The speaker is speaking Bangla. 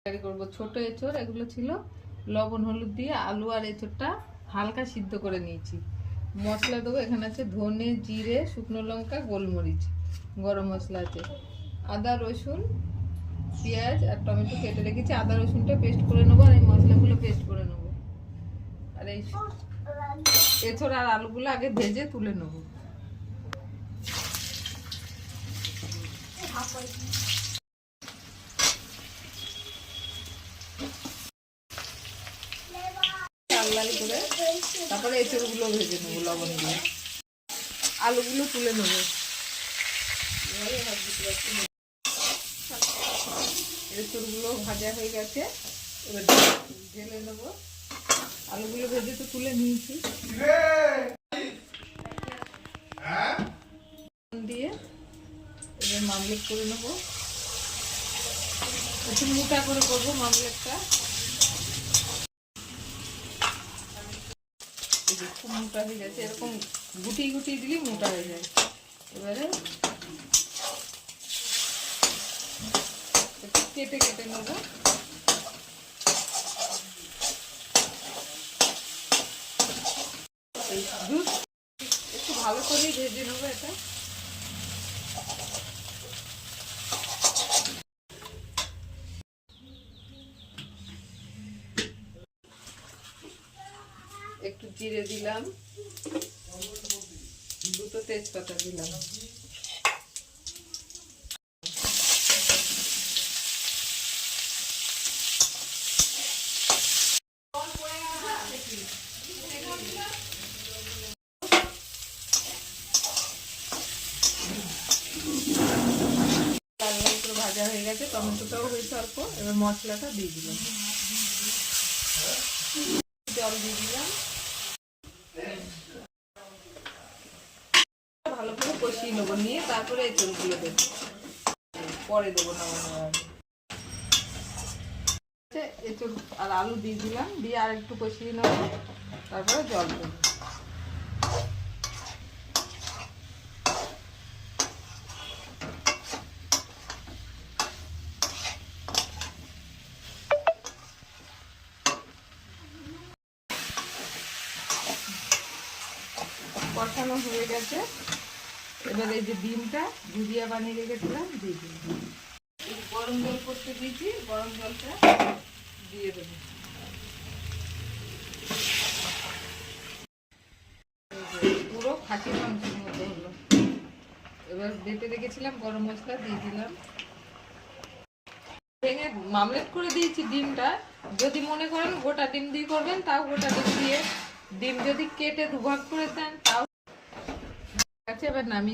করবো ছোট এঁচড়, এগুলো ছিল। লবণ হলুদ দিয়ে আলু আর এঁচড়টা হালকা সিদ্ধ করে নিয়েছি। মশলা দেবো, এখানে আছে ধনে, জিরে, শুকনো লঙ্কা, গোলমরিচ, গরম মশলা আছে, আদা রসুন পেঁয়াজ আর টমেটো কেটে রেখেছি। আদা রসুনটা পেস্ট করে নেবো আর এই মশলাগুলো পেস্ট করে নেবো। আর এই এঁচড় আর আলুগুলো আগে ভেজে তুলে নেবো। লাল লাল করে তারপরে এঁচড়গুলো ভেজে নেবো লবণ দিয়ে। আলুগুলো তুলে নেবো। এঁচড়গুলো ভাজা হয়ে গেছে, এবার ঢেলে নেবো। আলুগুলো ভেজে তো তুলে নিয়েছি, দিয়ে এবার মামলেট করে নেবো। একটু মোটা করে করবো মামলেটটা, খুব মোটা হয়ে গেছে। এরকম গুটি গুটি দিলে মোটা হয়ে যায়। এবারে কেটে কেটে নেবো। একটু ভালো করে ভেজে নেবো এটা। একটু জিরে দিলাম, দুটো তেজপাতা দিলাম, লাল লাল করে ভাজা হয়ে গেছে, টমেটোটাও হয়েছে অল্প। এবার মশলাটা দিয়ে দিলাম, জল দিয়ে দিলাম, ভালো করে কষিয়ে নেবো। নিয়ে তারপরে এঁচড়গুলো দেবো, পরে দেবো নামানোর আগে। এঁচড় আর আলু দিয়ে দিলাম, দিয়ে আর একটু কষিয়ে নেবো, তারপরে জল দেবো। কষানো হয়ে গেছে, এবার এই যে ডিমটা ভুজিয়া বানিয়ে রেখেছিলাম দিয়ে দিলাম। গরম জল করতে দিয়েছি, গরম জলটা দিয়ে দেবো। পুরো খাঁটি মাংসের মতো হলো। এবার বেটে রেখেছিলাম গরম মশলা দিয়ে দিলাম, ভেঙে মামলেট করে দিয়েছি ডিমটা। যদি মনে করেন গোটা ডিম দিয়ে করবেন তাও গোটা ডিম দিয়ে, ডিম যদি কেটে দুভাগ করে দেন তাও আছে। এবার নামিয়ে